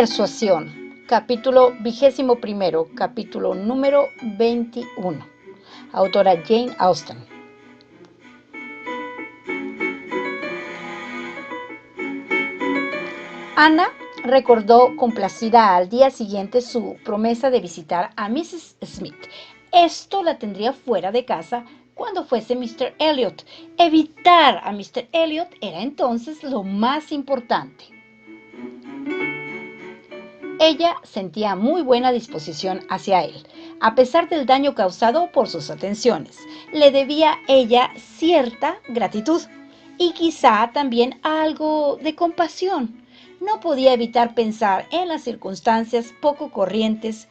Persuasión, capítulo 21, capítulo número 21. Autora Jane Austen. Ana recordó complacida al día siguiente su promesa de visitar a Mrs. Smith. Esto la tendría fuera de casa cuando fuese Mr. Elliot. Evitar a Mr. Elliot era entonces lo más importante. Ella sentía muy buena disposición hacia él, a pesar del daño causado por sus atenciones. Le debía ella cierta gratitud y quizá también algo de compasión. No podía evitar pensar en las circunstancias poco corrientes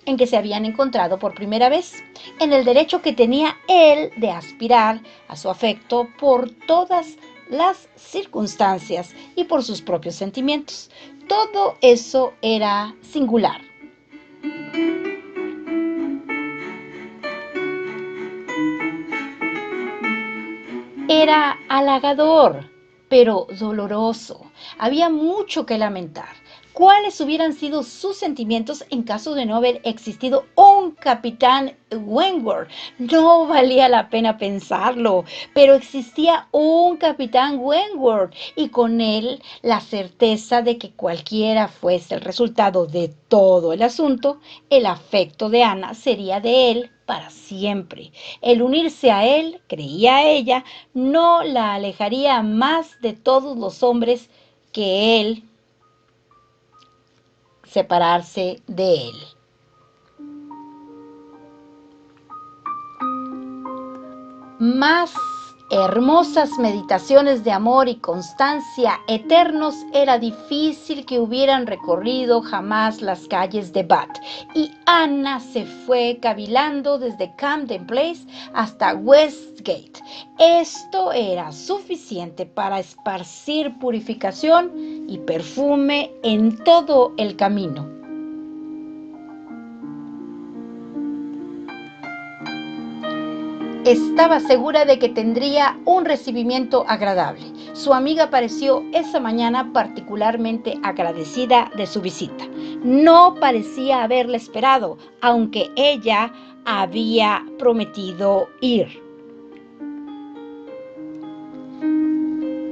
en que se habían encontrado por primera vez, en el derecho que tenía él de aspirar a su afecto por todas las circunstancias y por sus propios sentimientos. Todo eso era singular. Era halagador, pero doloroso. Había mucho que lamentar. ¿Cuáles hubieran sido sus sentimientos en caso de no haber existido un capitán Wentworth? No valía la pena pensarlo, pero existía un capitán Wentworth y con él la certeza de que cualquiera fuese el resultado de todo el asunto, el afecto de Ana sería de él para siempre. El unirse a él, creía ella, no la alejaría más de todos los hombres que él separarse de él. Más hermosas meditaciones de amor y constancia eternos era difícil que hubieran recorrido jamás las calles de Bath, y Ana se fue cavilando desde Camden Place hasta Westgate. Esto era suficiente para esparcir purificación y perfume en todo el camino. Estaba segura de que tendría un recibimiento agradable. Su amiga pareció esa mañana particularmente agradecida de su visita. No parecía haberla esperado, aunque ella había prometido ir.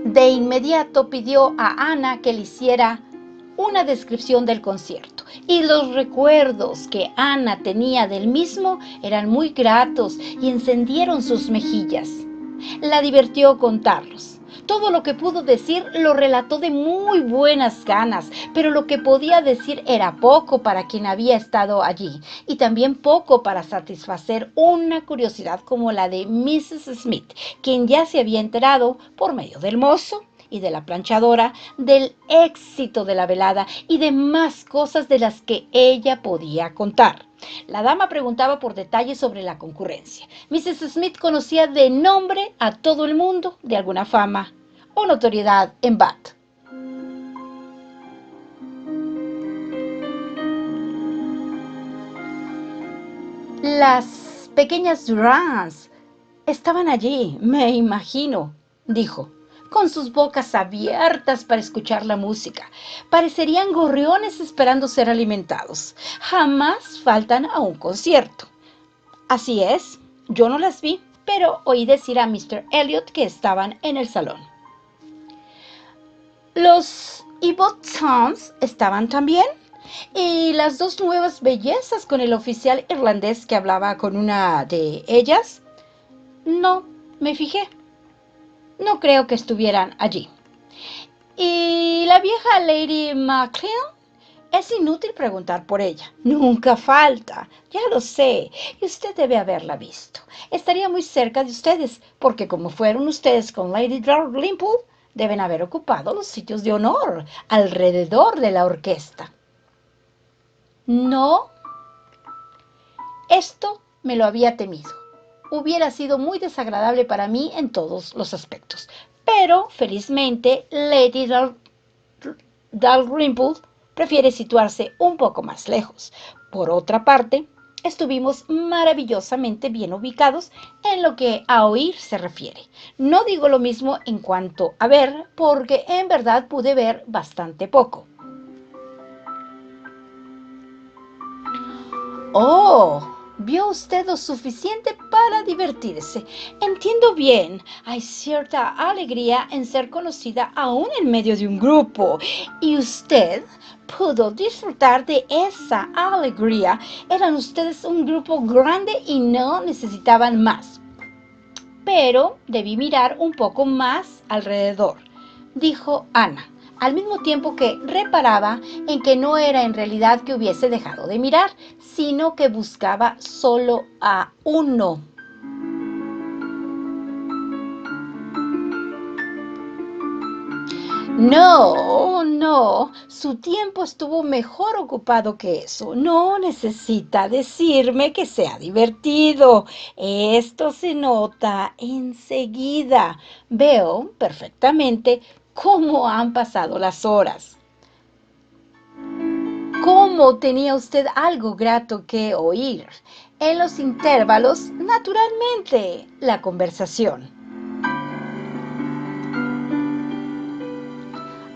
De inmediato pidió a Ana que le hiciera una descripción del concierto, y los recuerdos que Ana tenía del mismo eran muy gratos y encendieron sus mejillas. La divirtió contarlos. Todo lo que pudo decir lo relató de muy buenas ganas, pero lo que podía decir era poco para quien había estado allí, y también poco para satisfacer una curiosidad como la de Mrs. Smith, quien ya se había enterado, por medio del mozo y de la planchadora, del éxito de la velada y de más cosas de las que ella podía contar. La dama preguntaba por detalles sobre la concurrencia. Mrs. Smith conocía de nombre a todo el mundo de alguna fama o notoriedad en Bath. Las pequeñas Durans estaban allí, me imagino, dijo, con sus bocas abiertas para escuchar la música. Parecerían gorriones esperando ser alimentados. Jamás faltan a un concierto. Así es, yo no las vi, pero oí decir a Mr. Elliot que estaban en el salón. Los Ibbotsons estaban también, y las dos nuevas bellezas con el oficial irlandés que hablaba con una de ellas. No me fijé. No creo que estuvieran allí. ¿Y la vieja Lady Maclean? Es inútil preguntar por ella. Nunca falta. Ya lo sé. Y usted debe haberla visto. Estaría muy cerca de ustedes, porque como fueron ustedes con Lady Dalrymple, deben haber ocupado los sitios de honor alrededor de la orquesta. No. Esto me lo había temido. Hubiera sido muy desagradable para mí en todos los aspectos. Pero, felizmente, Lady Dalrymple prefiere situarse un poco más lejos. Por otra parte, estuvimos maravillosamente bien ubicados en lo que a oír se refiere. No digo lo mismo en cuanto a ver, porque en verdad pude ver bastante poco. Oh, vio usted lo suficiente para divertirse. Entiendo bien, hay cierta alegría en ser conocida aún en medio de un grupo. Y usted pudo disfrutar de esa alegría. Eran ustedes un grupo grande y no necesitaban más. Pero debí mirar un poco más alrededor, dijo Ana, al mismo tiempo que reparaba en que no era en realidad que hubiese dejado de mirar, sino que buscaba solo a uno. No, no, su tiempo estuvo mejor ocupado que eso. No necesita decirme que sea divertido. Esto se nota enseguida. Veo perfectamente cómo han pasado las horas. ¿Cómo tenía usted algo grato que oír? En los intervalos, naturalmente, la conversación.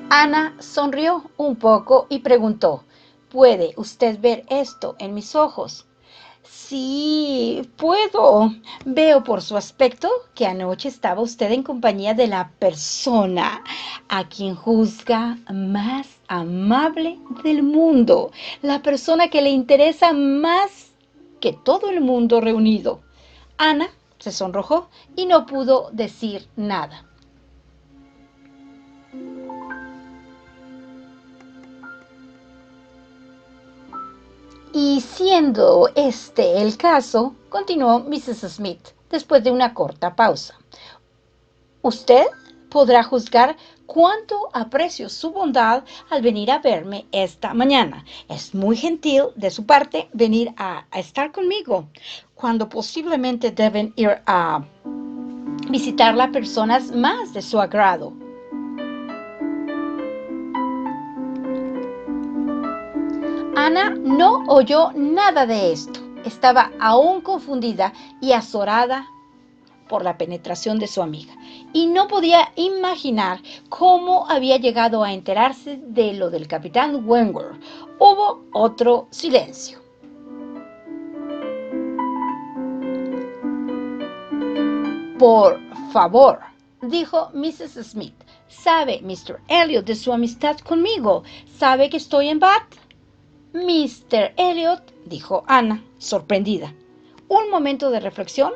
Ana sonrió un poco y preguntó, ¿puede usted ver esto en mis ojos? Sí, puedo. Veo por su aspecto que anoche estaba usted en compañía de la persona a quien juzga más amable del mundo, la persona que le interesa más que todo el mundo reunido. Ana se sonrojó y no pudo decir nada. Y siendo este el caso, continuó Mrs. Smith después de una corta pausa, usted podrá juzgar cuánto aprecio su bondad al venir a verme esta mañana. Es muy gentil de su parte venir a estar conmigo, cuando posiblemente deben ir a visitar a personas más de su agrado. Ana no oyó nada de esto. Estaba aún confundida y azorada por la penetración de su amiga, y no podía imaginar cómo había llegado a enterarse de lo del capitán Wentworth. Hubo otro silencio. Por favor, dijo Mrs. Smith, ¿sabe Mr. Elliot de su amistad conmigo? ¿Sabe que estoy en Bath? Mr. Elliot, dijo Ana, sorprendida. Un momento de reflexión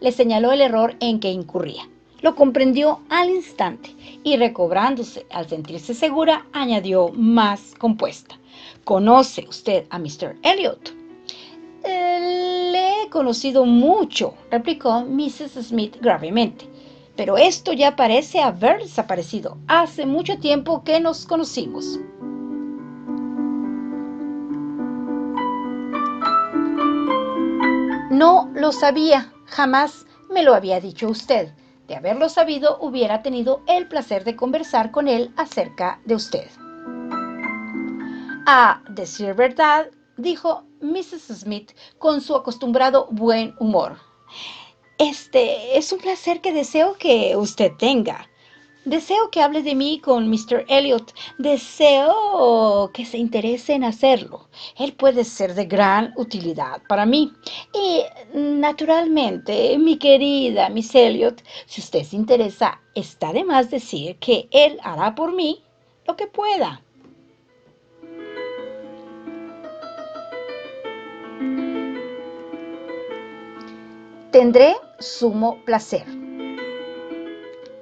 le señaló el error en que incurría. Lo comprendió al instante y, recobrándose al sentirse segura, añadió más compuesta. ¿Conoce usted a Mr. Elliot? Le he conocido mucho, replicó Mrs. Smith gravemente. Pero esto ya parece haber desaparecido. Hace mucho tiempo que nos conocimos. No lo sabía, jamás me lo había dicho usted. De haberlo sabido, hubiera tenido el placer de conversar con él acerca de usted. A decir verdad, dijo Mrs. Smith con su acostumbrado buen humor. Este es un placer que deseo que usted tenga. Deseo que hable de mí con Mr. Elliot. Deseo que se interese en hacerlo. Él puede ser de gran utilidad para mí. Y, naturalmente, mi querida Miss Elliot, si usted se interesa, está de más decir que él hará por mí lo que pueda. Tendré sumo placer.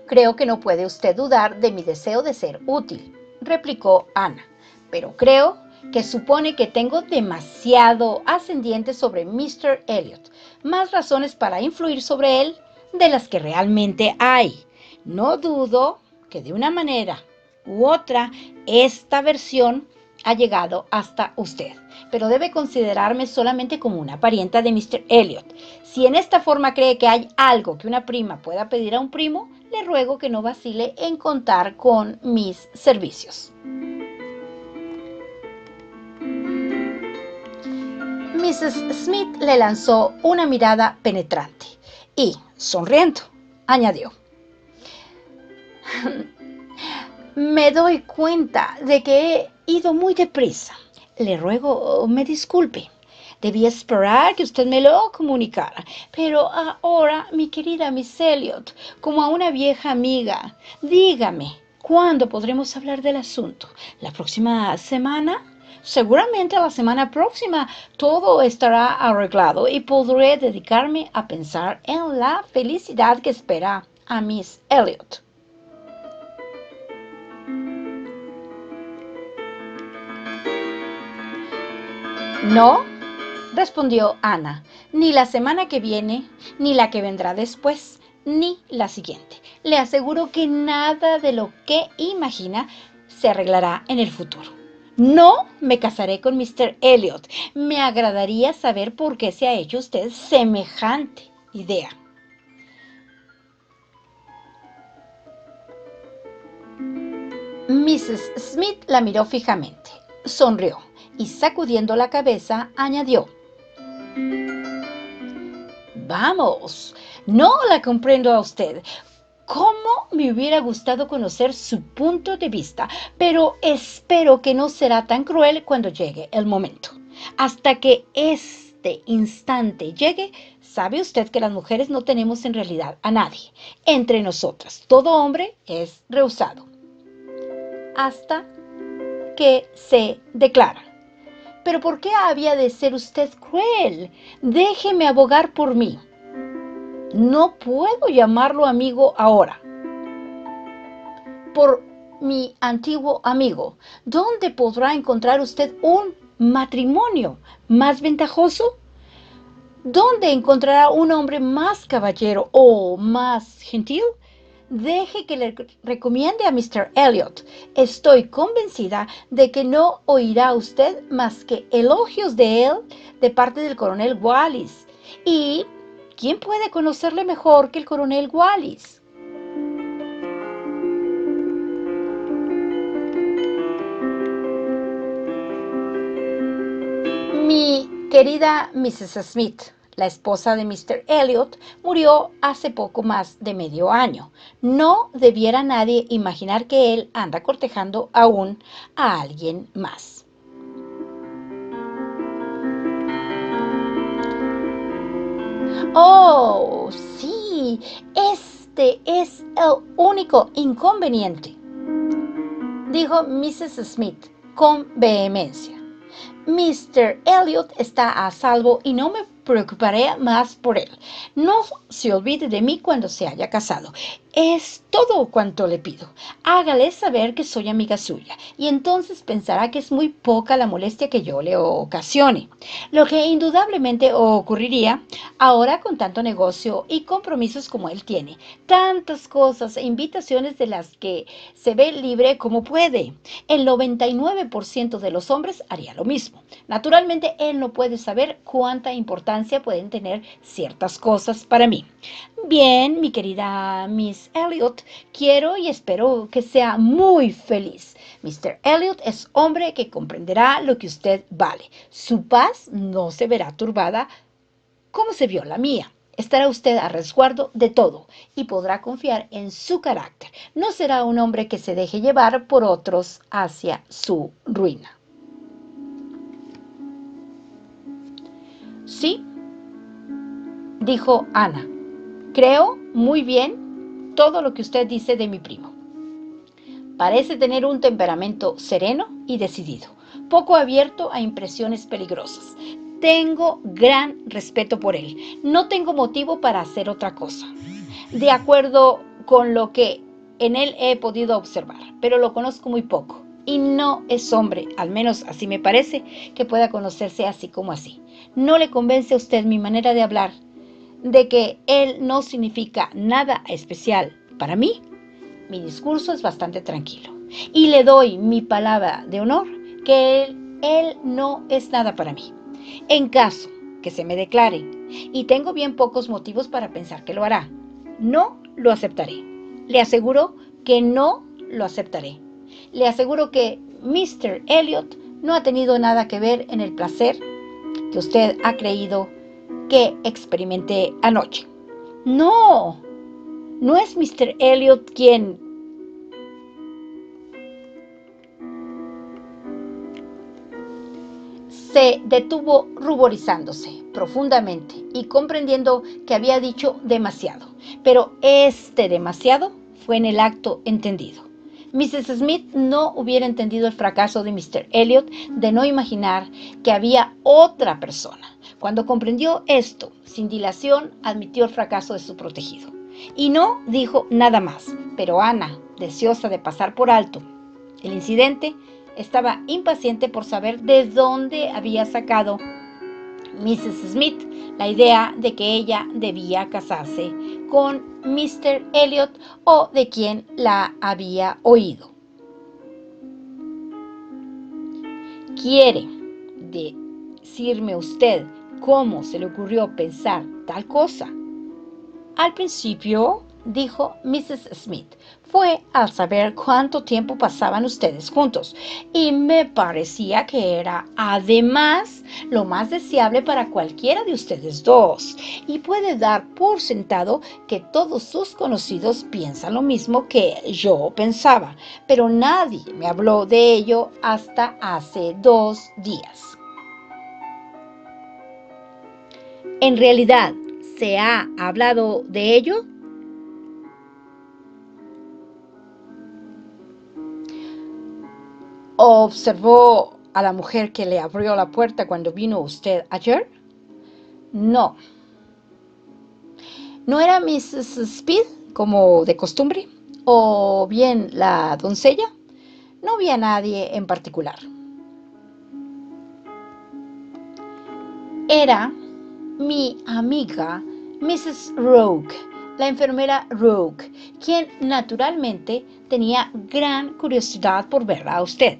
Creo que no puede usted dudar de mi deseo de ser útil, replicó Ana, pero creo que supone que tengo demasiado ascendiente sobre Mr. Elliot, más razones para influir sobre él de las que realmente hay. No dudo que de una manera u otra esta versión ha llegado hasta usted, pero debe considerarme solamente como una parienta de Mr. Elliot. Si en esta forma cree que hay algo que una prima pueda pedir a un primo, le ruego que no vacile en contar con mis servicios. Mrs. Smith le lanzó una mirada penetrante y, sonriendo, añadió: me doy cuenta de que he ido muy deprisa. Le ruego me disculpe. Debía esperar que usted me lo comunicara. Pero ahora, mi querida Miss Elliot, como a una vieja amiga, dígame, ¿cuándo podremos hablar del asunto? ¿La próxima semana? Seguramente la semana próxima todo estará arreglado y podré dedicarme a pensar en la felicidad que espera a Miss Elliot. No, respondió Ana, ni la semana que viene, ni la que vendrá después, ni la siguiente. Le aseguro que nada de lo que imagina se arreglará en el futuro. No me casaré con Mr. Elliot. Me agradaría saber por qué se ha hecho usted semejante idea. Mrs. Smith la miró fijamente, sonrió y sacudiendo la cabeza añadió: Vamos, no la comprendo a usted. ¿Cómo me hubiera gustado conocer su punto de vista? Pero espero que no será tan cruel cuando llegue el momento. Hasta que este instante llegue, sabe usted que las mujeres no tenemos en realidad a nadie. Entre nosotras, todo hombre es rehusado. Hasta que se declara. ¿Pero por qué había de ser usted cruel? Déjeme abogar por mí. No puedo llamarlo amigo ahora. Por mi antiguo amigo, ¿dónde podrá encontrar usted un matrimonio más ventajoso? ¿Dónde encontrará un hombre más caballero o más gentil? Deje que le recomiende a Mr. Elliot. Estoy convencida de que no oirá usted más que elogios de él de parte del coronel Wallis. ¿Y quién puede conocerle mejor que el coronel Wallis? Mi querida Mrs. Smith, la esposa de Mr. Elliot, murió hace poco más de medio año. No debiera nadie imaginar que él anda cortejando aún a alguien más. Oh, sí, este es el único inconveniente, dijo Mrs. Smith con vehemencia. Mr. Elliot está a salvo y no me preocuparé más por él. No se olvide de mí cuando se haya casado. Es todo cuanto le pido. Hágale saber que soy amiga suya y entonces pensará que es muy poca la molestia que yo le ocasione. Lo que indudablemente ocurriría ahora con tanto negocio y compromisos como él tiene. Tantas cosas e invitaciones de las que se ve libre como puede. El 99% de los hombres haría lo mismo. Naturalmente, él no puede saber cuánta importancia pueden tener ciertas cosas para mí. Bien, mi querida Miss Elliot, quiero y espero que sea muy feliz. Mr. Elliot es hombre que comprenderá lo que usted vale. Su paz no se verá turbada como se vio la mía. Estará usted a resguardo de todo y podrá confiar en su carácter. No será un hombre que se deje llevar por otros hacia su ruina. Sí, dijo Ana. Creo muy bien todo lo que usted dice de mi primo. Parece tener un temperamento sereno y decidido, poco abierto a impresiones peligrosas. Tengo gran respeto por él. No tengo motivo para hacer otra cosa. De acuerdo con lo que en él he podido observar, pero lo conozco muy poco. Y no es hombre, al menos así me parece, que pueda conocerse así como así. ¿No le convence a usted mi manera de hablar de que él no significa nada especial para mí? Mi discurso es bastante tranquilo y le doy mi palabra de honor que él no es nada para mí. En caso que se me declare, y tengo bien pocos motivos para pensar que lo hará, no lo aceptaré. Le aseguro que no lo aceptaré. Le aseguro que Mr. Elliot no ha tenido nada que ver en el placer que usted ha creído que experimenté anoche. No, no es Mr. Elliot quien... Se detuvo ruborizándose profundamente y comprendiendo que había dicho demasiado. Pero este demasiado fue en el acto entendido. Mrs. Smith no hubiera entendido el fracaso de Mr. Elliot de no imaginar que había otra persona. Cuando comprendió esto, sin dilación, admitió el fracaso de su protegido. Y no dijo nada más, pero Ana, deseosa de pasar por alto el incidente, estaba impaciente por saber de dónde había sacado Mrs. Smith la idea de que ella debía casarse con Mr. Elliot o de quien la había oído. ¿Quiere decirme usted cómo se le ocurrió pensar tal cosa? Al principio, dijo Mrs. Smith, fue al saber cuánto tiempo pasaban ustedes juntos y me parecía que era además lo más deseable para cualquiera de ustedes dos y puede dar por sentado que todos sus conocidos piensan lo mismo que yo pensaba, pero nadie me habló de ello hasta hace 2 días. En realidad, ¿se ha hablado de ello? ¿Observó a la mujer que le abrió la puerta cuando vino usted ayer? No. ¿No era Mrs. Speed, como de costumbre? ¿O bien la doncella? No vi a nadie en particular. Era mi amiga Mrs. Rogue, la enfermera Rogue, quien naturalmente tenía gran curiosidad por verla a usted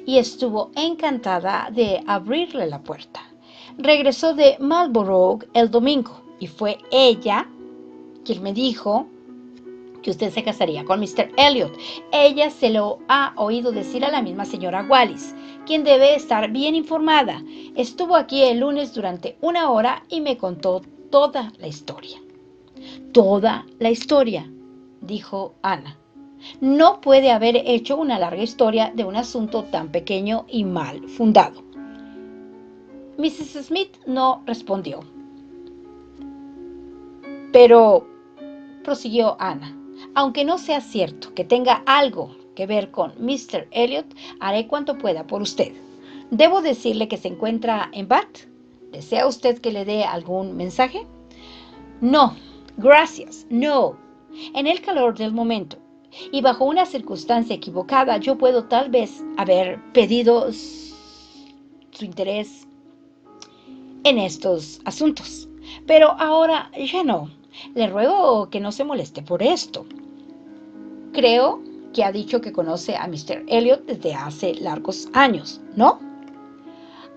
y estuvo encantada de abrirle la puerta. Regresó de Marlborough el domingo y fue ella quien me dijo que usted se casaría con Mr. Elliot. Ella se lo ha oído decir a la misma señora Wallis, quien debe estar bien informada. Estuvo aquí el lunes durante 1 hora y me contó toda la historia. Toda la historia, dijo Ana. No puede haber hecho una larga historia de un asunto tan pequeño y mal fundado. Mrs. Smith no respondió. Pero, prosiguió Ana, aunque no sea cierto que tenga algo que ver con Mr. Elliot, haré cuanto pueda por usted. ¿Debo decirle que se encuentra en Bath? ¿Desea usted que le dé algún mensaje? No, gracias, no. En el calor del momento y bajo una circunstancia equivocada, yo puedo tal vez haber pedido su interés en estos asuntos, pero ahora ya no. Le ruego que no se moleste por esto. Creo que ha dicho que conoce a Mr. Elliot desde hace largos años, ¿no?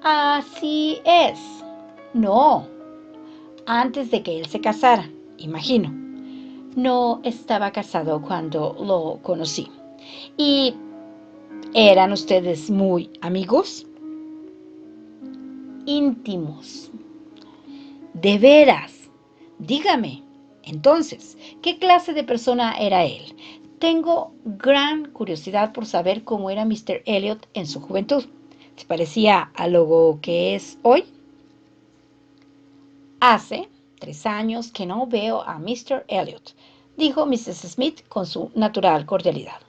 Así es. No, antes de que él se casara, imagino. No estaba casado cuando lo conocí. ¿Y eran ustedes muy amigos? Íntimos. ¿De veras? Dígame, entonces, ¿qué clase de persona era él? Tengo gran curiosidad por saber cómo era Mr. Elliot en su juventud. ¿Se parecía a lo que es hoy? Hace 3 años que no veo a Mr. Elliot, dijo Mrs. Smith con su natural cordialidad.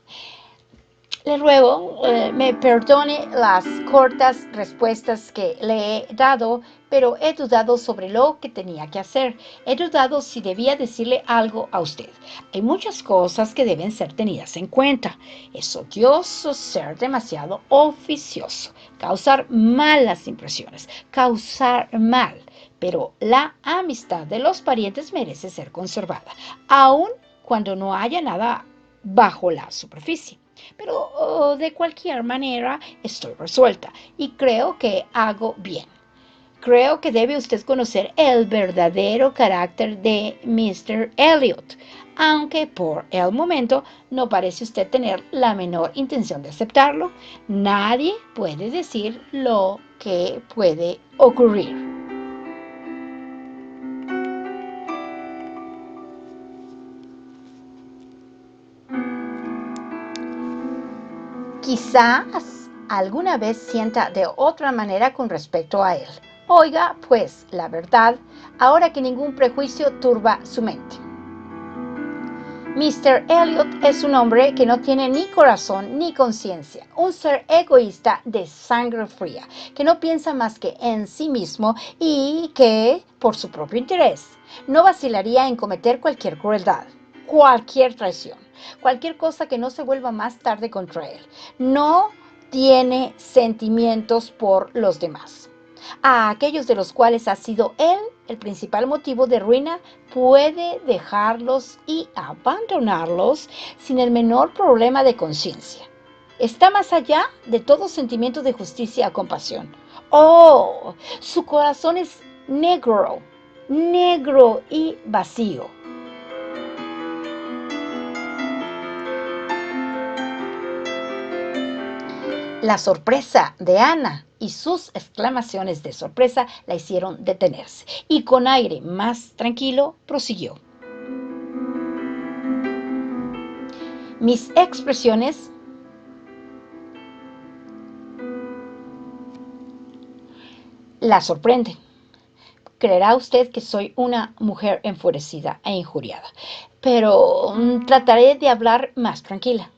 Le ruego me perdone las cortas respuestas que le he dado, pero he dudado sobre lo que tenía que hacer. He dudado si debía decirle algo a usted. Hay muchas cosas que deben ser tenidas en cuenta. Es odioso ser demasiado oficioso, causar malas impresiones, causar mal. Pero la amistad de los parientes merece ser conservada, aun cuando no haya nada bajo la superficie. Pero de cualquier manera estoy resuelta y creo que hago bien. Creo que debe usted conocer el verdadero carácter de Mr. Elliot, aunque por el momento no parece usted tener la menor intención de aceptarlo. Nadie puede decir lo que puede ocurrir. Quizás alguna vez sienta de otra manera con respecto a él. Oiga, pues, la verdad, ahora que ningún prejuicio turba su mente. Mr. Elliot es un hombre que no tiene ni corazón ni conciencia, un ser egoísta de sangre fría, que no piensa más que en sí mismo y que, por su propio interés, no vacilaría en cometer cualquier crueldad, cualquier traición, cualquier cosa que no se vuelva más tarde contra él. No tiene sentimientos por los demás. A aquellos de los cuales ha sido él el principal motivo de ruina, puede dejarlos y abandonarlos sin el menor problema de conciencia. Está más allá de todo sentimiento de justicia o compasión. ¡Oh! Su corazón es negro, negro y vacío. La sorpresa de Ana y sus exclamaciones de sorpresa la hicieron detenerse, y con aire más tranquilo prosiguió. Mis expresiones la sorprenden. Creerá usted que soy una mujer enfurecida e injuriada, pero trataré de hablar más tranquila.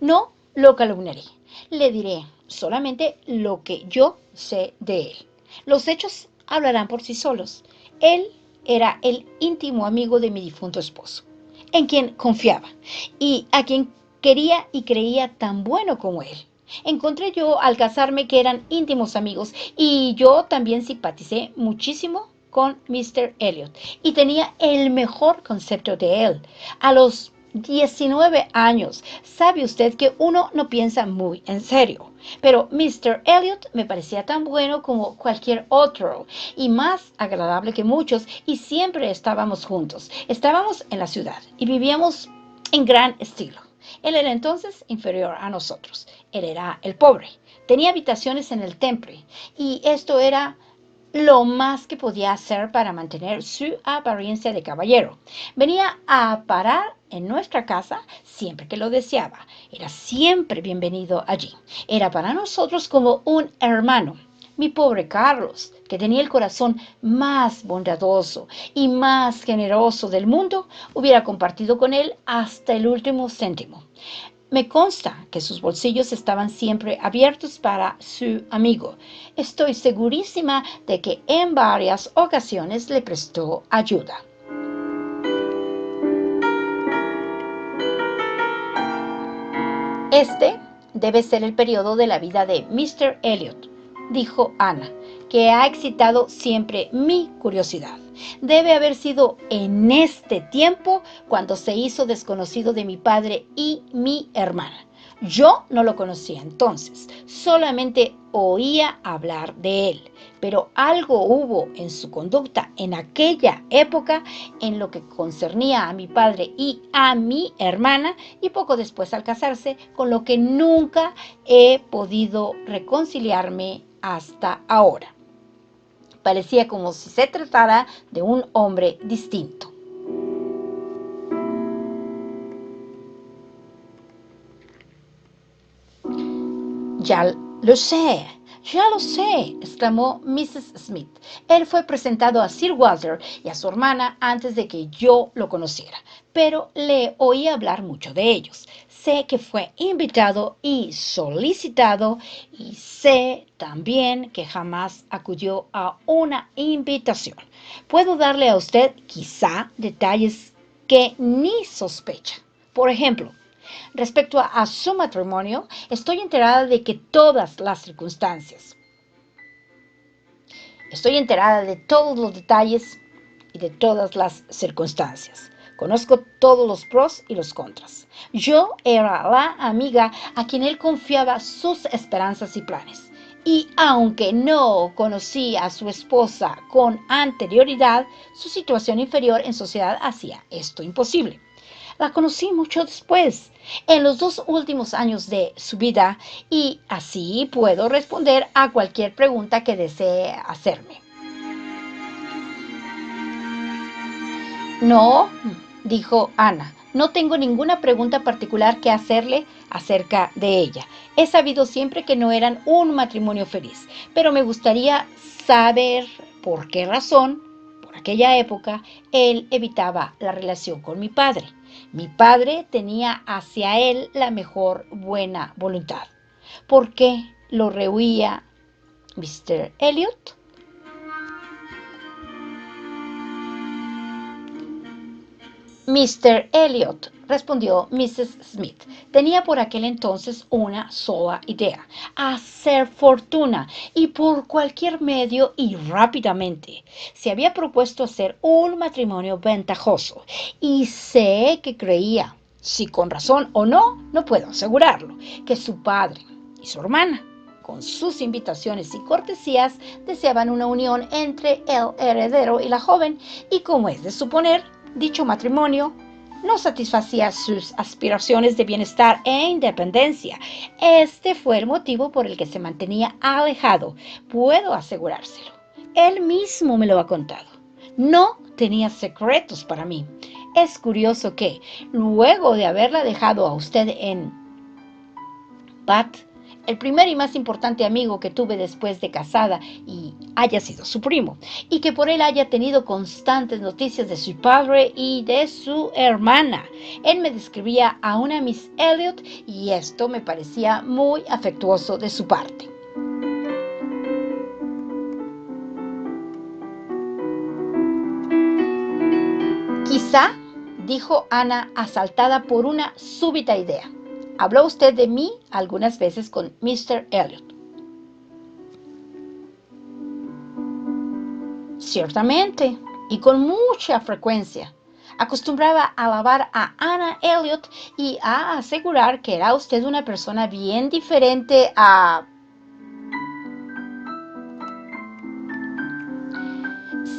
No lo calumniaré. Le diré solamente lo que yo sé de él. Los hechos hablarán por sí solos. Él era el íntimo amigo de mi difunto esposo, en quien confiaba y a quien quería y creía tan bueno como él. Encontré yo al casarme que eran íntimos amigos y yo también simpaticé muchísimo con Mr. Elliot y tenía el mejor concepto de él. A los 19 años, sabe usted que uno no piensa muy en serio, pero Mr. Elliot me parecía tan bueno como cualquier otro y más agradable que muchos, y siempre estábamos juntos. Estábamos en la ciudad y vivíamos en gran estilo. Él era entonces inferior a nosotros. Él era el pobre. Tenía habitaciones en el Temple y esto era lo más que podía hacer para mantener su apariencia de caballero. Venía a parar en nuestra casa siempre que lo deseaba. Era siempre bienvenido allí. Era para nosotros como un hermano. Mi pobre Carlos, que tenía el corazón más bondadoso y más generoso del mundo, hubiera compartido con él hasta el último céntimo. Me consta que sus bolsillos estaban siempre abiertos para su amigo. Estoy segurísima de que en varias ocasiones le prestó ayuda. Este debe ser el periodo de la vida de Mr. Elliot, dijo Ana, que ha excitado siempre mi curiosidad. Debe haber sido en este tiempo cuando se hizo desconocido de mi padre y mi hermana. Yo no lo conocía entonces, solamente oía hablar de él, pero algo hubo en su conducta en aquella época en lo que concernía a mi padre y a mi hermana, y poco después al casarse, con lo que nunca he podido reconciliarme hasta ahora. Parecía como si se tratara de un hombre distinto. Ya lo sé, exclamó Mrs. Smith. Él fue presentado a Sir Walter y a su hermana antes de que yo lo conociera, pero le oí hablar mucho de ellos. Sé que fue invitado y solicitado, y sé también que jamás acudió a una invitación. Puedo darle a usted quizá detalles que ni sospecha. Por ejemplo, respecto a su matrimonio, estoy enterada de que estoy enterada de todos los detalles y de todas las circunstancias. Conozco todos los pros y los contras. Yo era la amiga a quien él confiaba sus esperanzas y planes. Y aunque no conocí a su esposa con anterioridad, su situación inferior en sociedad hacía esto imposible. La conocí mucho después, en los 2 últimos años de su vida, y así puedo responder a cualquier pregunta que desee hacerme. No, dijo Ana, No tengo ninguna pregunta particular que hacerle acerca de ella. He sabido siempre que no eran un matrimonio feliz, pero me gustaría saber por qué razón, por aquella época, él evitaba la relación con mi padre. Mi padre tenía hacia él la mejor buena voluntad. ¿Por qué lo rehuía Mr. Elliot? Mr. Elliot, respondió Mrs. Smith, tenía por aquel entonces una sola idea: hacer fortuna, y por cualquier medio y rápidamente. Se había propuesto hacer un matrimonio ventajoso, y sé que creía, si con razón o no, no puedo asegurarlo, que su padre y su hermana, con sus invitaciones y cortesías, deseaban una unión entre el heredero y la joven, y como es de suponer, dicho matrimonio no satisfacía sus aspiraciones de bienestar e independencia. Este fue el motivo por el que se mantenía alejado. Puedo asegurárselo. Él mismo me lo ha contado. No tenía secretos para mí. Es curioso que, luego de haberla dejado a usted en Bath, el primer y más importante amigo que tuve después de casada, y haya sido su primo, y que por él haya tenido constantes noticias de su padre y de su hermana. Él me describía a una Miss Elliot, y esto me parecía muy afectuoso de su parte. Quizá, dijo Ana, asaltada por una súbita idea, habló usted de mí algunas veces con Mr. Elliot. Ciertamente, y con mucha frecuencia. Acostumbraba a alabar a Ana Elliot y a asegurar que era usted una persona bien diferente a...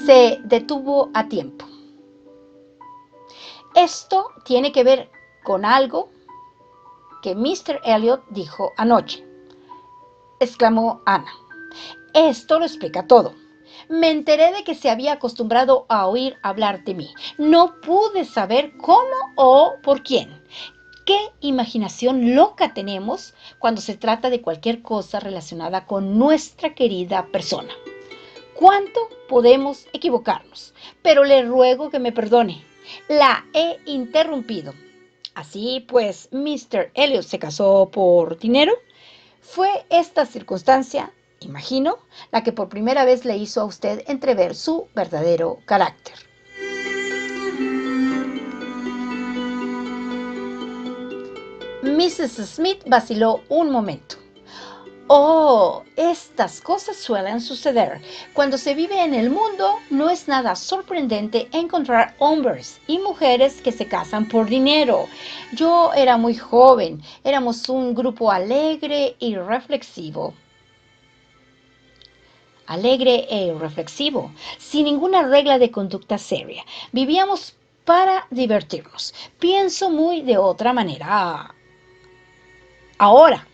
Se detuvo a tiempo. Esto tiene que ver con algo que Mr. Elliot dijo anoche, exclamó Ana. Esto lo explica todo. Me enteré de que se había acostumbrado a oír hablar de mí. No pude saber cómo o por quién. ¿Qué imaginación loca tenemos cuando se trata de cualquier cosa relacionada con nuestra querida persona? ¿Cuánto podemos equivocarnos? Pero le ruego que me perdone. La he interrumpido. Así pues, Mr. Elliot se casó por dinero. Fue esta circunstancia, imagino, la que por primera vez le hizo a usted entrever su verdadero carácter. Mrs. Smith vaciló un momento. Oh, estas cosas suelen suceder. Cuando se vive en el mundo, no es nada sorprendente encontrar hombres y mujeres que se casan por dinero. Yo era muy joven, éramos un grupo alegre y reflexivo. Sin ninguna regla de conducta seria. Vivíamos para divertirnos. Pienso muy de otra manera. Ahora,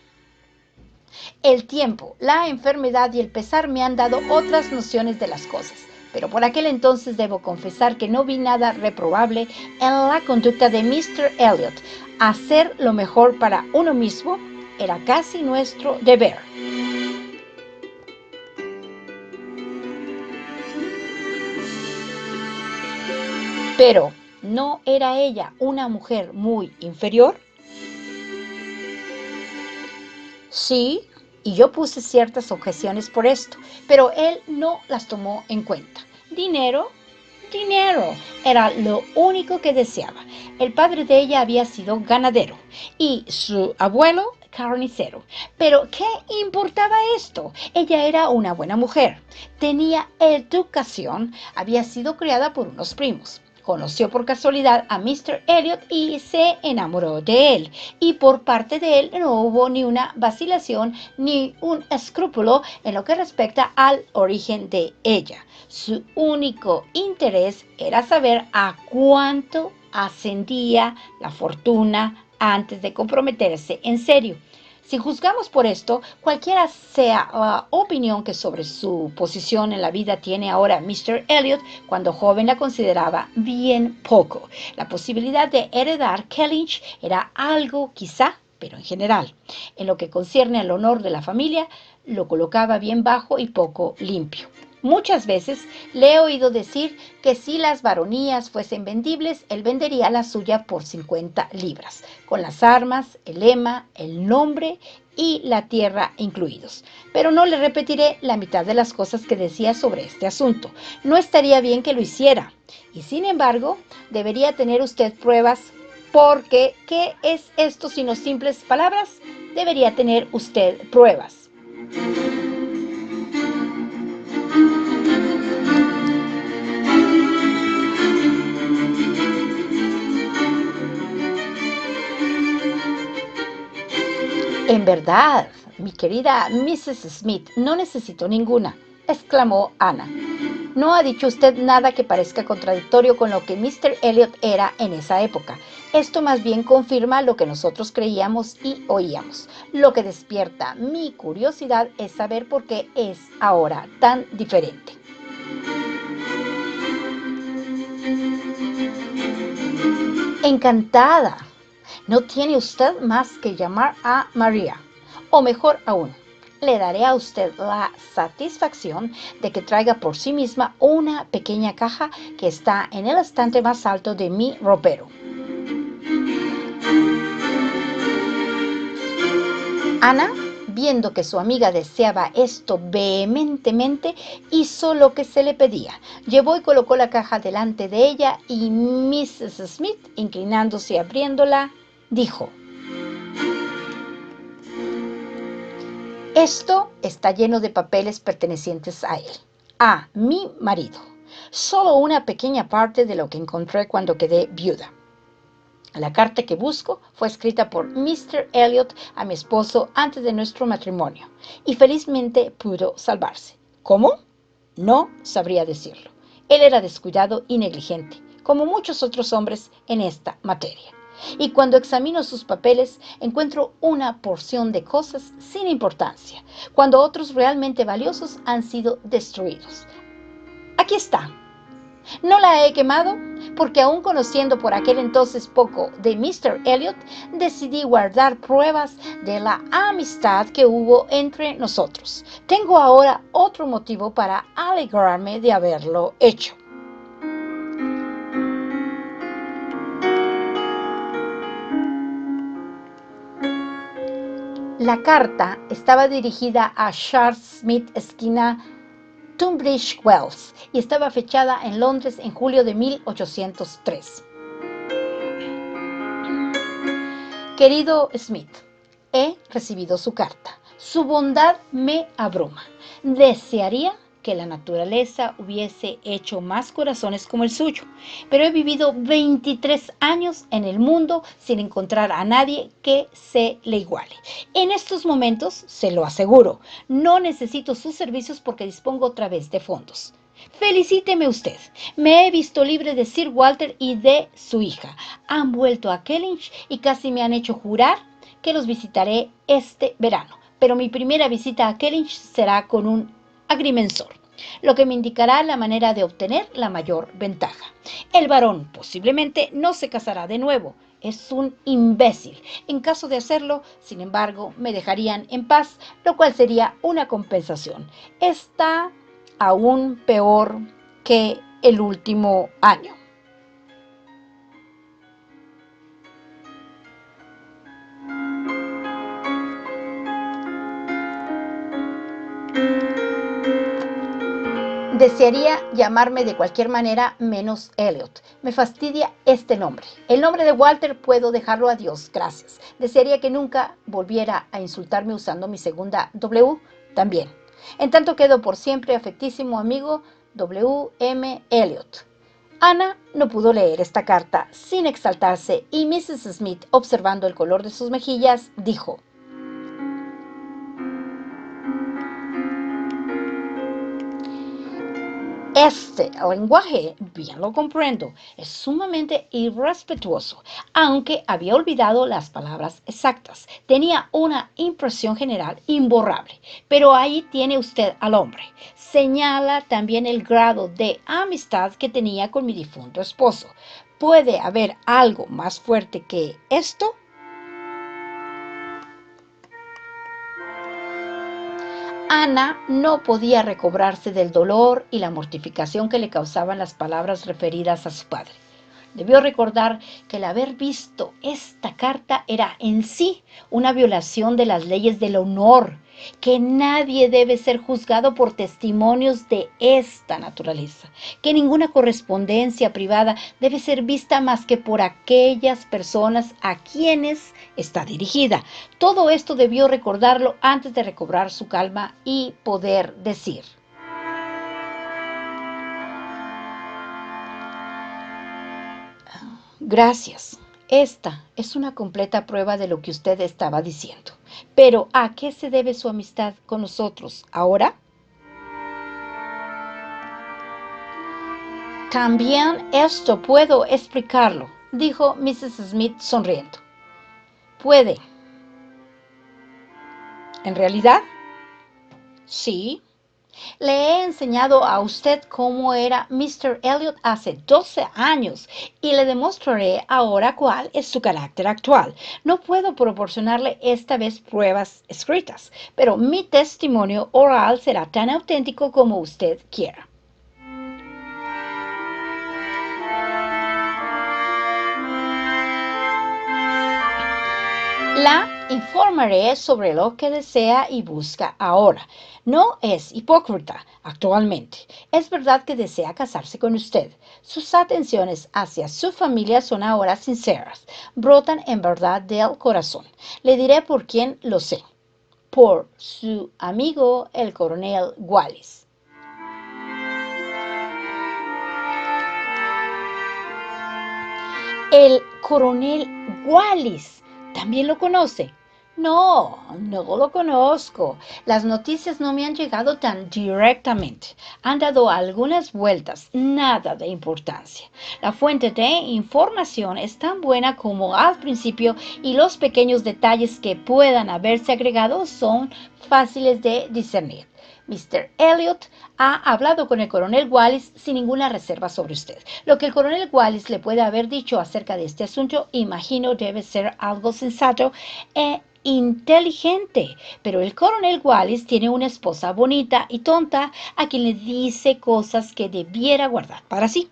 el tiempo, la enfermedad y el pesar me han dado otras nociones de las cosas, pero por aquel entonces debo confesar que no vi nada reprobable en la conducta de Mr. Elliot. Hacer lo mejor para uno mismo era casi nuestro deber. Pero, ¿no era ella una mujer muy inferior? Sí, y yo puse ciertas objeciones por esto, pero él no las tomó en cuenta. Dinero, dinero, era lo único que deseaba. El padre de ella había sido ganadero y su abuelo carnicero. Pero ¿qué importaba esto? Ella era una buena mujer, tenía educación, había sido criada por unos primos. Conoció por casualidad a Mr. Elliot y se enamoró de él. Y por parte de él no hubo ni una vacilación ni un escrúpulo en lo que respecta al origen de ella. Su único interés era saber a cuánto ascendía la fortuna antes de comprometerse en serio. Si juzgamos por esto, cualquiera sea la opinión que sobre su posición en la vida tiene ahora Mr. Elliot, cuando joven la consideraba bien poco. La posibilidad de heredar Kellynch era algo quizá, pero en general. En lo que concierne al honor de la familia, lo colocaba bien bajo y poco limpio. Muchas veces le he oído decir que si las baronías fuesen vendibles, él vendería la suya por 50 libras, con las armas, el lema, el nombre y la tierra incluidos. Pero no le repetiré la mitad de las cosas que decía sobre este asunto. No estaría bien que lo hiciera. Y sin embargo, debería tener usted pruebas porque, ¿qué es esto sino simples palabras? Debería tener usted pruebas. En verdad, mi querida Mrs. Smith, no necesito ninguna, exclamó Ana. No ha dicho usted nada que parezca contradictorio con lo que Mr. Elliot era en esa época. Esto más bien confirma lo que nosotros creíamos y oíamos. Lo que despierta mi curiosidad es saber por qué es ahora tan diferente. Encantada. No tiene usted más que llamar a María. O mejor aún, le daré a usted la satisfacción de que traiga por sí misma una pequeña caja que está en el estante más alto de mi ropero. Ana, viendo que su amiga deseaba esto vehementemente, hizo lo que se le pedía. Llevó y colocó la caja delante de ella y Mrs. Smith, inclinándose y abriéndola, dijo: Esto está lleno de papeles pertenecientes a él, a mi marido. Solo una pequeña parte de lo que encontré cuando quedé viuda. La carta que busco fue escrita por Mr. Elliot a mi esposo antes de nuestro matrimonio y felizmente pudo salvarse. ¿Cómo? No sabría decirlo. Él era descuidado y negligente, como muchos otros hombres en esta materia. Y cuando examino sus papeles, encuentro una porción de cosas sin importancia, cuando otros realmente valiosos han sido destruidos. Aquí está. No la he quemado porque aún conociendo por aquel entonces poco de Mr. Elliot, decidí guardar pruebas de la amistad que hubo entre nosotros. Tengo ahora otro motivo para alegrarme de haberlo hecho. La carta estaba dirigida a Charles Smith, esquina Tunbridge Wells, y estaba fechada en Londres en julio de 1803. Querido Smith, he recibido su carta. Su bondad me abruma. Desearía que la naturaleza hubiese hecho más corazones como el suyo, pero he vivido 23 años en el mundo sin encontrar a nadie que se le iguale. En estos momentos, se lo aseguro, no necesito sus servicios porque dispongo otra vez de fondos. Felicíteme usted. Me he visto libre de Sir Walter y de su hija. Han vuelto a Kellynch y casi me han hecho jurar que los visitaré este verano. Pero mi primera visita a Kellynch será con un agrimensor, lo que me indicará la manera de obtener la mayor ventaja. El varón posiblemente no se casará de nuevo. Es un imbécil. En caso de hacerlo, sin embargo, me dejarían en paz, lo cual sería una compensación. Está aún peor que el último año. Desearía llamarme de cualquier manera menos Elliot. Me fastidia este nombre. El nombre de Walter puedo dejarlo a Dios, gracias. Desearía que nunca volviera a insultarme usando mi segunda W también. En tanto quedo por siempre afectísimo amigo W. M. Elliot. Ana no pudo leer esta carta sin exaltarse y Mrs. Smith, observando el color de sus mejillas, dijo: Este lenguaje, bien lo comprendo, es sumamente irrespetuoso, aunque había olvidado las palabras exactas. Tenía una impresión general imborrable, pero ahí tiene usted al hombre. Señala también el grado de amistad que tenía con mi difunto esposo. ¿Puede haber algo más fuerte que esto? Ana no podía recobrarse del dolor y la mortificación que le causaban las palabras referidas a su padre. Debió recordar que el haber visto esta carta era en sí una violación de las leyes del honor, que nadie debe ser juzgado por testimonios de esta naturaleza, que ninguna correspondencia privada debe ser vista más que por aquellas personas a quienes está dirigida. Todo esto debió recordarlo antes de recobrar su calma y poder decir: gracias. Esta es una completa prueba de lo que usted estaba diciendo. Pero ¿a qué se debe su amistad con nosotros ahora? También esto puedo explicarlo, dijo Mrs. Smith sonriendo. Puede. ¿En realidad? Sí. Le he enseñado a usted cómo era Mr. Elliot hace 12 años y le demostraré ahora cuál es su carácter actual. No puedo proporcionarle esta vez pruebas escritas, pero mi testimonio oral será tan auténtico como usted quiera. La informaré sobre lo que desea y busca ahora. No es hipócrita actualmente. Es verdad que desea casarse con usted. Sus atenciones hacia su familia son ahora sinceras. Brotan en verdad del corazón. Le diré por quién lo sé. Por su amigo, el coronel Wallis. El coronel Wallis. ¿También lo conoce? No, no lo conozco. Las noticias no me han llegado tan directamente. Han dado algunas vueltas, nada de importancia. La fuente de información es tan buena como al principio y los pequeños detalles que puedan haberse agregado son fáciles de discernir. Mr. Elliot ha hablado con el coronel Wallis sin ninguna reserva sobre usted. Lo que el coronel Wallis le puede haber dicho acerca de este asunto, imagino, debe ser algo sensato e inteligente, pero el coronel Wallis tiene una esposa bonita y tonta a quien le dice cosas que debiera guardar para sí.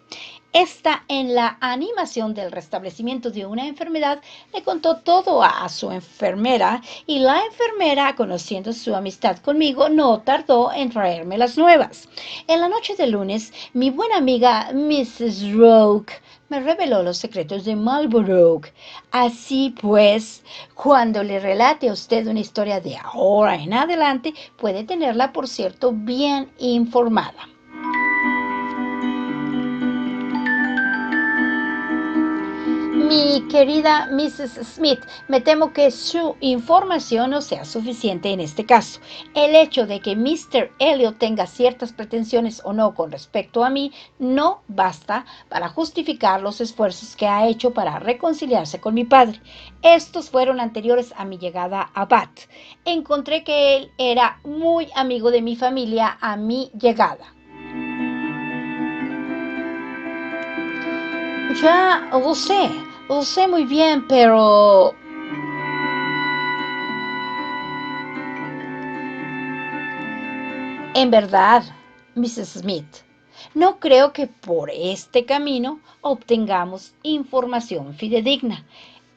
Esta, en la animación del restablecimiento de una enfermedad, le contó todo a su enfermera y la enfermera, conociendo su amistad conmigo, no tardó en traerme las nuevas. En la noche del lunes, mi buena amiga Mrs. Rogue me reveló los secretos de Marlborough. Así pues, cuando le relate a usted una historia de ahora en adelante, puede tenerla, por cierto, bien informada. Mi querida Mrs. Smith, me temo que su información no sea suficiente en este caso. El hecho de que Mr. Elliot tenga ciertas pretensiones o no con respecto a mí no basta para justificar los esfuerzos que ha hecho para reconciliarse con mi padre. Estos fueron anteriores a mi llegada a Bath. Encontré que él era muy amigo de mi familia a mi llegada. Ya lo sé muy bien, pero en verdad, Mrs. Smith, no creo que por este camino obtengamos información fidedigna.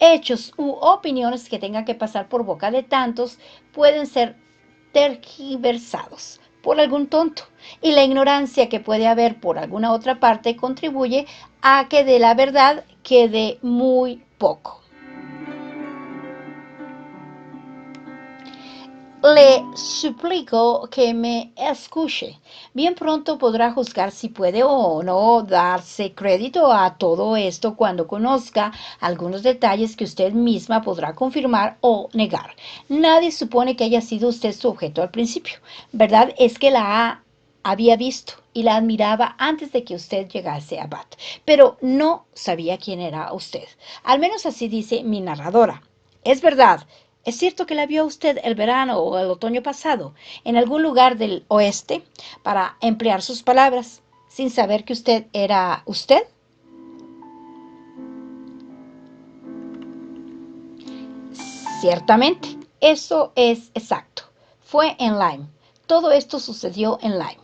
Hechos u opiniones que tengan que pasar por boca de tantos pueden ser tergiversados por algún tonto, y la ignorancia que puede haber por alguna otra parte contribuye a que de la verdad quede muy poco. Le suplico que me escuche. Bien pronto podrá juzgar si puede o no darse crédito a todo esto cuando conozca algunos detalles que usted misma podrá confirmar o negar. Nadie supone que haya sido usted su objeto al principio. Verdad es que la ha había visto y la admiraba antes de que usted llegase a Bath, pero no sabía quién era usted. Al menos así dice mi narradora. Es verdad, es cierto que la vio usted el verano o el otoño pasado en algún lugar del oeste, para emplear sus palabras, sin saber que usted era usted. Ciertamente, eso es exacto. Fue en Lyme. Todo esto sucedió en Lyme.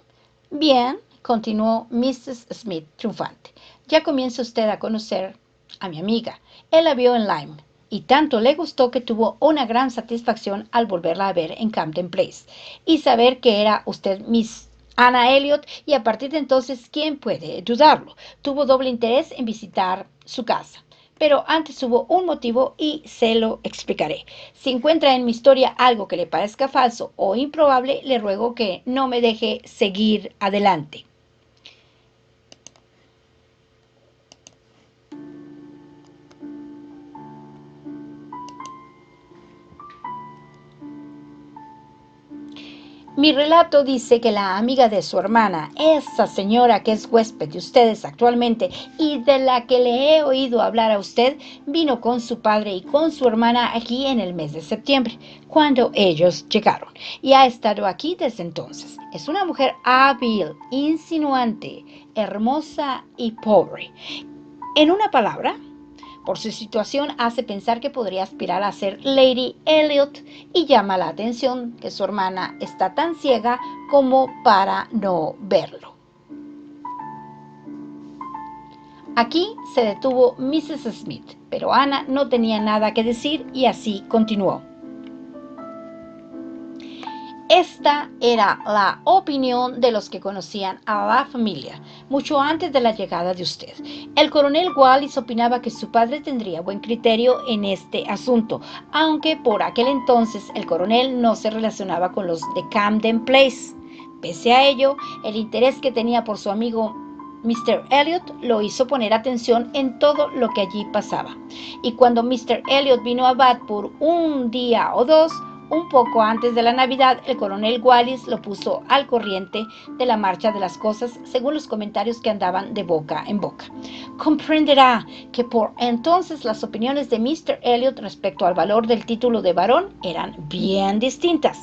Bien, continuó Mrs. Smith triunfante. Ya comienza usted a conocer a mi amiga. Él la vio en Lyme y tanto le gustó que tuvo una gran satisfacción al volverla a ver en Camden Place y saber que era usted Miss Anna Elliot, y a partir de entonces, ¿quién puede dudarlo? Tuvo doble interés en visitar su casa. Pero antes hubo un motivo y se lo explicaré. Si encuentra en mi historia algo que le parezca falso o improbable, le ruego que no me deje seguir adelante. Mi relato dice que la amiga de su hermana, esa señora que es huésped de ustedes actualmente y de la que le he oído hablar a usted, vino con su padre y con su hermana aquí en el mes de septiembre, cuando ellos llegaron, y ha estado aquí desde entonces. Es una mujer hábil, insinuante, hermosa y pobre. En una palabra, por su situación hace pensar que podría aspirar a ser Lady Elliot, y llama la atención que su hermana está tan ciega como para no verlo. Aquí se detuvo Mrs. Smith, pero Ana no tenía nada que decir y así continuó. Esta era la opinión de los que conocían a la familia mucho antes de la llegada de usted. El coronel Wallis opinaba que su padre tendría buen criterio en este asunto, aunque por aquel entonces el coronel no se relacionaba con los de Camden Place. Pese a ello, el interés que tenía por su amigo Mr. Elliot lo hizo poner atención en todo lo que allí pasaba. Y cuando Mr. Elliot vino a Bath por un día o dos, un poco antes de la Navidad, el coronel Wallis lo puso al corriente de la marcha de las cosas, según los comentarios que andaban de boca en boca. Comprenderá que por entonces las opiniones de Mr. Elliot respecto al valor del título de barón eran bien distintas.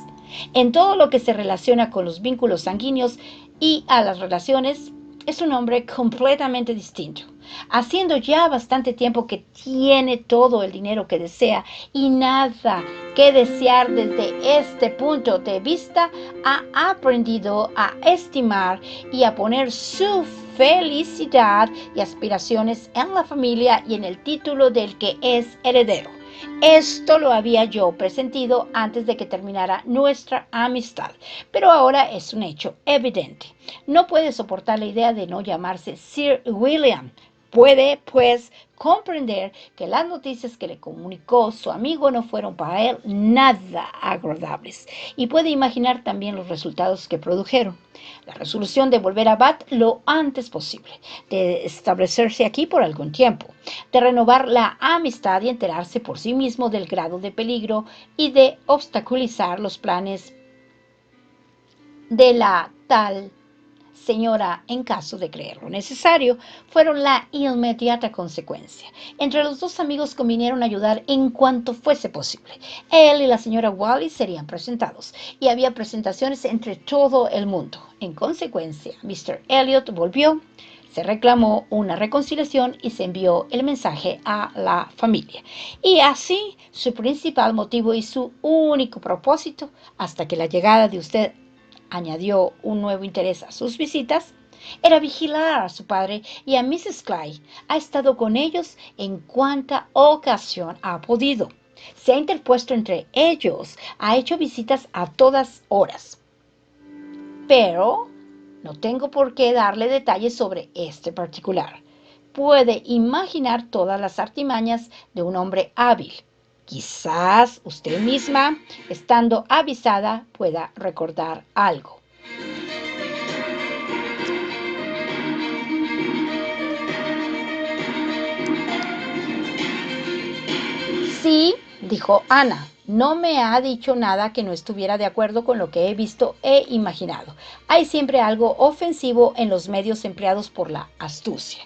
En todo lo que se relaciona con los vínculos sanguíneos y a las relaciones, es un hombre completamente distinto, haciendo ya bastante tiempo que tiene todo el dinero que desea y nada que desear. Desde este punto de vista, ha aprendido a estimar y a poner su felicidad y aspiraciones en la familia y en el título del que es heredero. Esto lo había yo presentido antes de que terminara nuestra amistad, pero ahora es un hecho evidente. No puede soportar la idea de no llamarse Sir William. Puede, pues, comprender que las noticias que le comunicó su amigo no fueron para él nada agradables, y puede imaginar también los resultados que produjeron. La resolución de volver a Bath lo antes posible, de establecerse aquí por algún tiempo, de renovar la amistad y enterarse por sí mismo del grado de peligro y de obstaculizar los planes de la tal señora en caso de creerlo necesario, fueron la inmediata consecuencia. Entre los dos amigos convinieron ayudar en cuanto fuese posible. Él y la señora Wallis serían presentados, y había presentaciones entre todo el mundo. En consecuencia, Mr. Elliot volvió, se reclamó una reconciliación y se envió el mensaje a la familia. Y así, su principal motivo y su único propósito, hasta que la llegada de usted añadió un nuevo interés a sus visitas, era vigilar a su padre y a Mrs. Clive. Ha estado con ellos en cuanta ocasión ha podido. Se ha interpuesto entre ellos, ha hecho visitas a todas horas. Pero no tengo por qué darle detalles sobre este particular. Puede imaginar todas las artimañas de un hombre hábil. Quizás usted misma, estando avisada, pueda recordar algo. Sí, dijo Ana, No me ha dicho nada que no estuviera de acuerdo con lo que he visto e imaginado. Hay siempre algo ofensivo en los medios empleados por la astucia.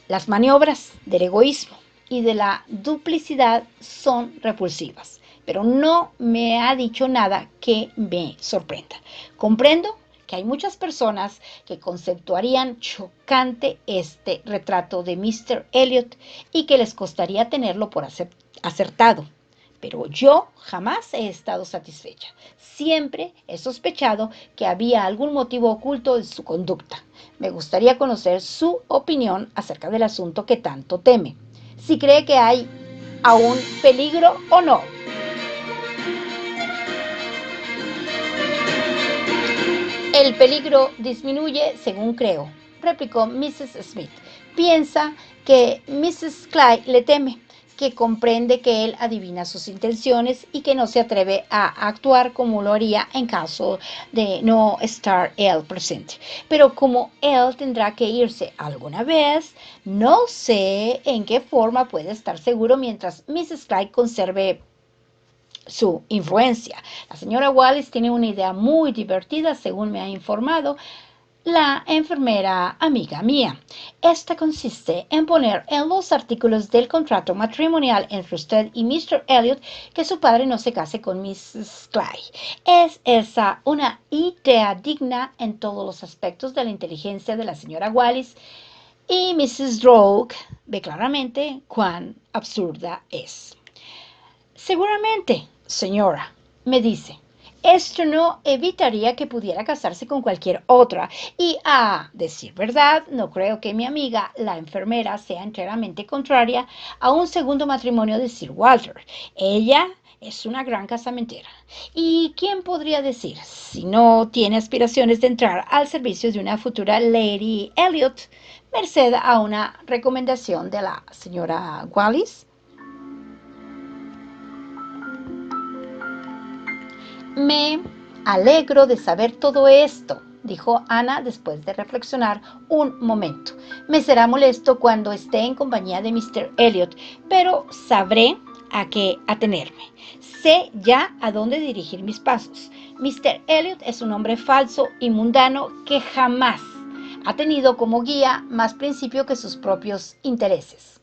Las maniobras del egoísmo y de la duplicidad son repulsivas, pero no me ha dicho nada que me sorprenda. Comprendo que hay muchas personas que conceptuarían chocante este retrato de Mr. Elliot y que les costaría tenerlo por acertado. Pero yo jamás he estado satisfecha. Siempre he sospechado que había algún motivo oculto en su conducta. Me gustaría conocer su opinión acerca del asunto que tanto teme. Si cree que hay aún peligro o no. El peligro disminuye según creo, replicó Mrs. Smith. Piensa que Mrs. Clyde le teme, que comprende que él adivina sus intenciones y que no se atreve a actuar como lo haría en caso de no estar él presente. Pero como él tendrá que irse alguna vez, no sé en qué forma puede estar seguro mientras Mrs. Clyde conserve su influencia. La señora Wallis tiene una idea muy divertida, según me ha informado la enfermera amiga mía. Esta consiste en poner en los artículos del contrato matrimonial entre usted y Mr. Elliot que su padre no se case con Mrs. Clyde. ¿Es esa una idea digna en todos los aspectos de la inteligencia de la señora Wallis? Y Mrs. Drogue ve claramente cuán absurda es. Seguramente, señora, me dice, esto no evitaría que pudiera casarse con cualquier otra. Y a decir verdad, no creo que mi amiga, la enfermera, sea enteramente contraria a un segundo matrimonio de Sir Walter. Ella es una gran casamentera. ¿Y quién podría decir, si no tiene aspiraciones de entrar al servicio de una futura Lady Elliot, merced a una recomendación de la señora Wallis? Me alegro de saber todo esto, dijo Ana después de reflexionar un momento. Me será molesto cuando esté en compañía de Mr. Elliot, pero sabré a qué atenerme. Sé ya a dónde dirigir mis pasos. Mr. Elliot es un hombre falso y mundano que jamás ha tenido como guía más principio que sus propios intereses.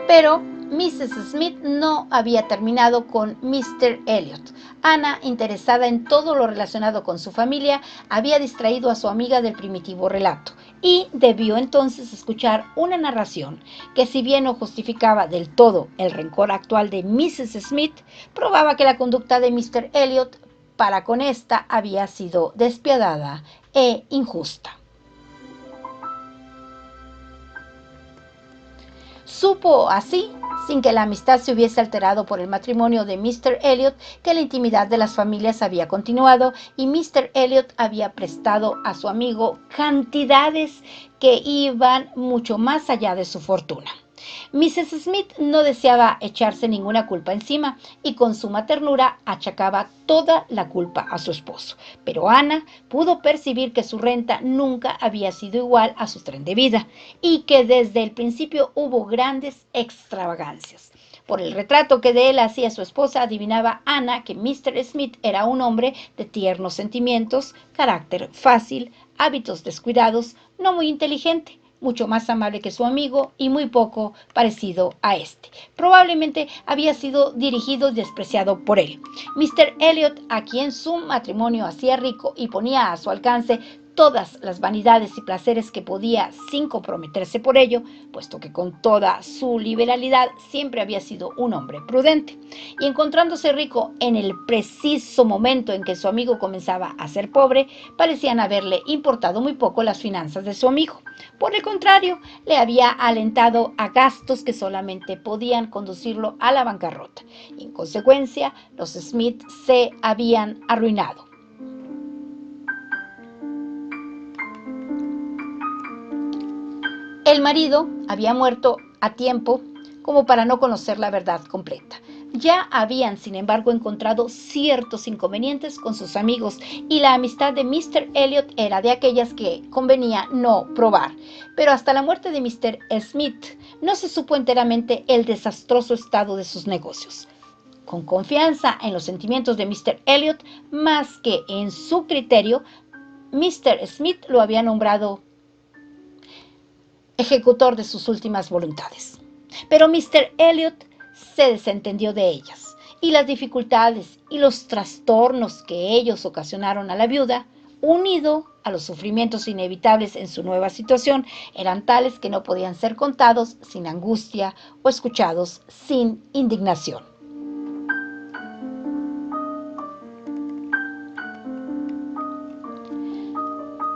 Pero Mrs. Smith no había terminado con Mr. Elliot. Ana, interesada en todo lo relacionado con su familia, había distraído a su amiga del primitivo relato y debió entonces escuchar una narración que, si bien no justificaba del todo el rencor actual de Mrs. Smith, probaba que la conducta de Mr. Elliot para con ésta había sido despiadada e injusta. Supo así, sin que la amistad se hubiese alterado por el matrimonio de Mr. Elliot, que la intimidad de las familias había continuado y Mr. Elliot había prestado a su amigo cantidades que iban mucho más allá de su fortuna. Mrs. Smith no deseaba echarse ninguna culpa encima y con suma ternura achacaba toda la culpa a su esposo. Pero Ana pudo percibir que su renta nunca había sido igual a su tren de vida y que desde el principio hubo grandes extravagancias. Por el retrato que de él hacía su esposa, adivinaba Ana que Mr. Smith era un hombre de tiernos sentimientos, carácter fácil, hábitos descuidados, no muy inteligente, mucho más amable que su amigo y muy poco parecido a este. Probablemente había sido dirigido y despreciado por él. Mr. Elliot, a quien su matrimonio hacía rico y ponía a su alcance todas las vanidades y placeres que podía sin comprometerse por ello, puesto que con toda su liberalidad siempre había sido un hombre prudente. Y encontrándose rico en el preciso momento en que su amigo comenzaba a ser pobre, parecían haberle importado muy poco las finanzas de su amigo. Por el contrario, le había alentado a gastos que solamente podían conducirlo a la bancarrota. Y en consecuencia, los Smith se habían arruinado. El marido había muerto a tiempo como para no conocer la verdad completa. Ya habían, sin embargo, encontrado ciertos inconvenientes con sus amigos y la amistad de Mr. Elliot era de aquellas que convenía no probar. Pero hasta la muerte de Mr. Smith no se supo enteramente el desastroso estado de sus negocios. Con confianza en los sentimientos de Mr. Elliot más que en su criterio, Mr. Smith lo había nombrado ejecutor de sus últimas voluntades. Pero Mr. Elliot se desentendió de ellas, y las dificultades y los trastornos que ellos ocasionaron a la viuda, unido a los sufrimientos inevitables en su nueva situación, eran tales que no podían ser contados sin angustia o escuchados sin indignación.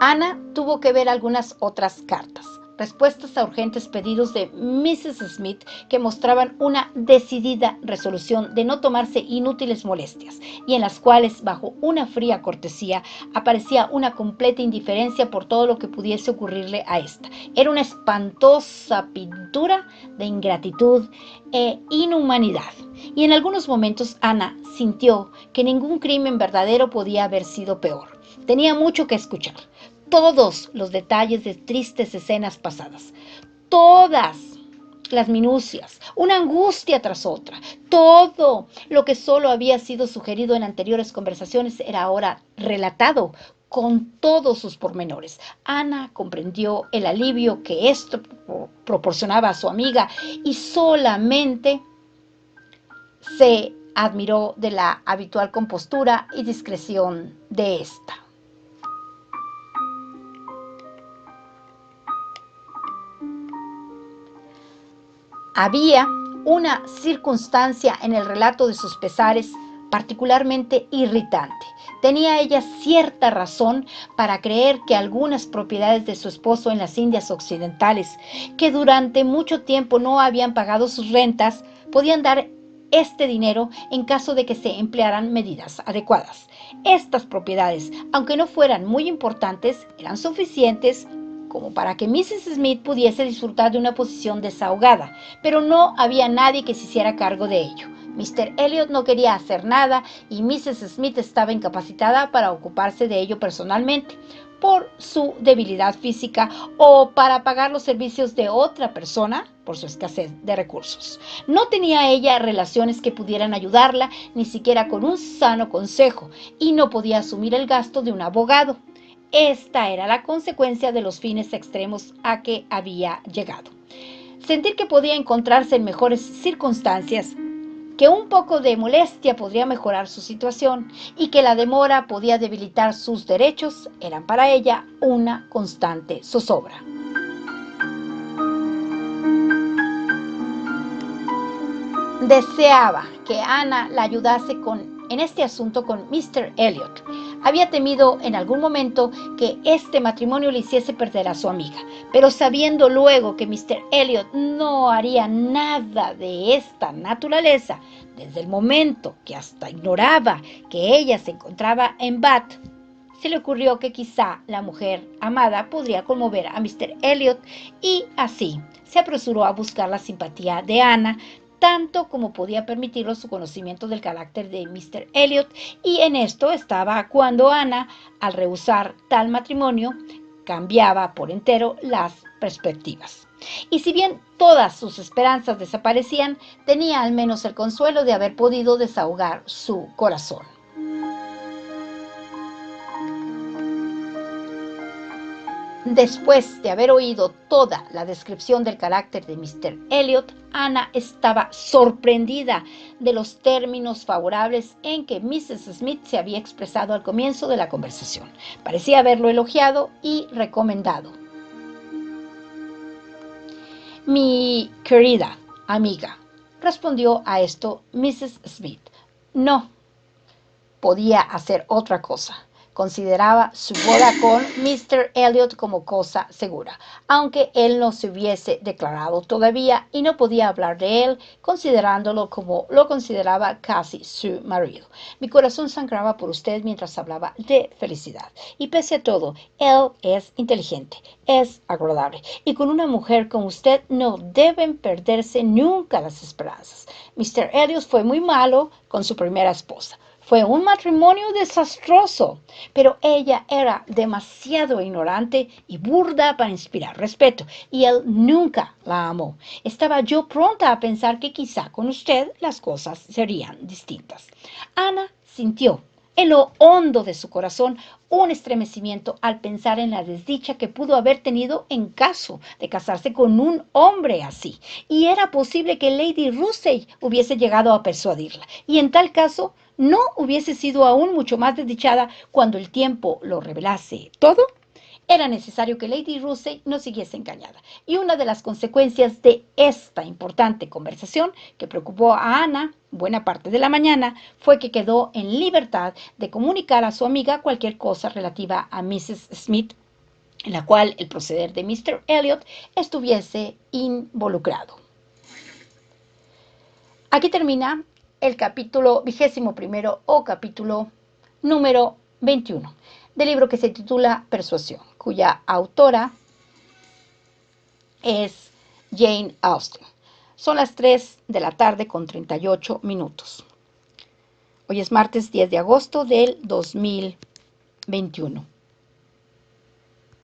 Ana tuvo que ver algunas otras cartas, respuestas a urgentes pedidos de Mrs. Smith que mostraban una decidida resolución de no tomarse inútiles molestias y en las cuales, bajo una fría cortesía, aparecía una completa indiferencia por todo lo que pudiese ocurrirle a esta. Era una espantosa pintura de ingratitud e inhumanidad. Y en algunos momentos Ana sintió que ningún crimen verdadero podía haber sido peor. Tenía mucho que escuchar. Todos los detalles de tristes escenas pasadas, todas las minucias, una angustia tras otra, todo lo que solo había sido sugerido en anteriores conversaciones era ahora relatado con todos sus pormenores. Ana comprendió el alivio que esto proporcionaba a su amiga y solamente se admiró de la habitual compostura y discreción de esta. Había una circunstancia en el relato de sus pesares particularmente irritante. Tenía ella cierta razón para creer que algunas propiedades de su esposo en las Indias Occidentales, que durante mucho tiempo no habían pagado sus rentas, podían dar este dinero en caso de que se emplearan medidas adecuadas. Estas propiedades, aunque no fueran muy importantes, eran suficientes como para que Mrs. Smith pudiese disfrutar de una posición desahogada, pero no había nadie que se hiciera cargo de ello. Mr. Elliot no quería hacer nada y Mrs. Smith estaba incapacitada para ocuparse de ello personalmente, por su debilidad física o para pagar los servicios de otra persona por su escasez de recursos. No tenía ella relaciones que pudieran ayudarla, ni siquiera con un sano consejo, y no podía asumir el gasto de un abogado. Esta era la consecuencia de los fines extremos a que había llegado. Sentir que podía encontrarse en mejores circunstancias, que un poco de molestia podría mejorar su situación y que la demora podía debilitar sus derechos, eran para ella una constante zozobra. Deseaba que Ana la ayudase en este asunto con Mr. Elliot. Había temido en algún momento que este matrimonio le hiciese perder a su amiga, pero sabiendo luego que Mr. Elliot no haría nada de esta naturaleza, desde el momento que hasta ignoraba que ella se encontraba en Bath, se le ocurrió que quizá la mujer amada podría conmover a Mr. Elliot y así se apresuró a buscar la simpatía de Ana, tanto como podía permitirlo su conocimiento del carácter de Mr. Elliot, y en esto estaba cuando Ana, al rehusar tal matrimonio, cambiaba por entero las perspectivas. Y si bien todas sus esperanzas desaparecían, tenía al menos el consuelo de haber podido desahogar su corazón. Después de haber oído toda la descripción del carácter de Mr. Elliot, Ana estaba sorprendida de los términos favorables en que Mrs. Smith se había expresado al comienzo de la conversación. Parecía haberlo elogiado y recomendado. Mi querida amiga, respondió a esto Mrs. Smith, no podía hacer otra cosa consideraba su boda con Mr. Elliot como cosa segura, aunque él no se hubiese declarado todavía y no podía hablar de él, considerándolo como lo consideraba casi su marido. Mi corazón sangraba por usted mientras hablaba de felicidad. Y pese a todo, él es inteligente, es agradable, y con una mujer como usted no deben perderse nunca las esperanzas. Mr. Elliot fue muy malo con su primera esposa. Fue un matrimonio desastroso, pero ella era demasiado ignorante y burda para inspirar respeto, y él nunca la amó. Estaba yo pronta a pensar que quizá con usted las cosas serían distintas. Ana sintió en lo hondo de su corazón un estremecimiento al pensar en la desdicha que pudo haber tenido en caso de casarse con un hombre así. Y era posible que Lady Russell hubiese llegado a persuadirla. Y en tal caso, ¿no hubiese sido aún mucho más desdichada cuando el tiempo lo revelase todo? Era necesario que Lady Russell no siguiese engañada. Y una de las consecuencias de esta importante conversación que preocupó a Ana buena parte de la mañana fue que quedó en libertad de comunicar a su amiga cualquier cosa relativa a Mrs. Smith en la cual el proceder de Mr. Elliot estuviese involucrado. Aquí termina el capítulo 21 o capítulo número 21 del libro que se titula Persuasión, cuya autora es Jane Austen. Son las 3 de la tarde con 38 minutos. Hoy es martes 10 de agosto del 2021.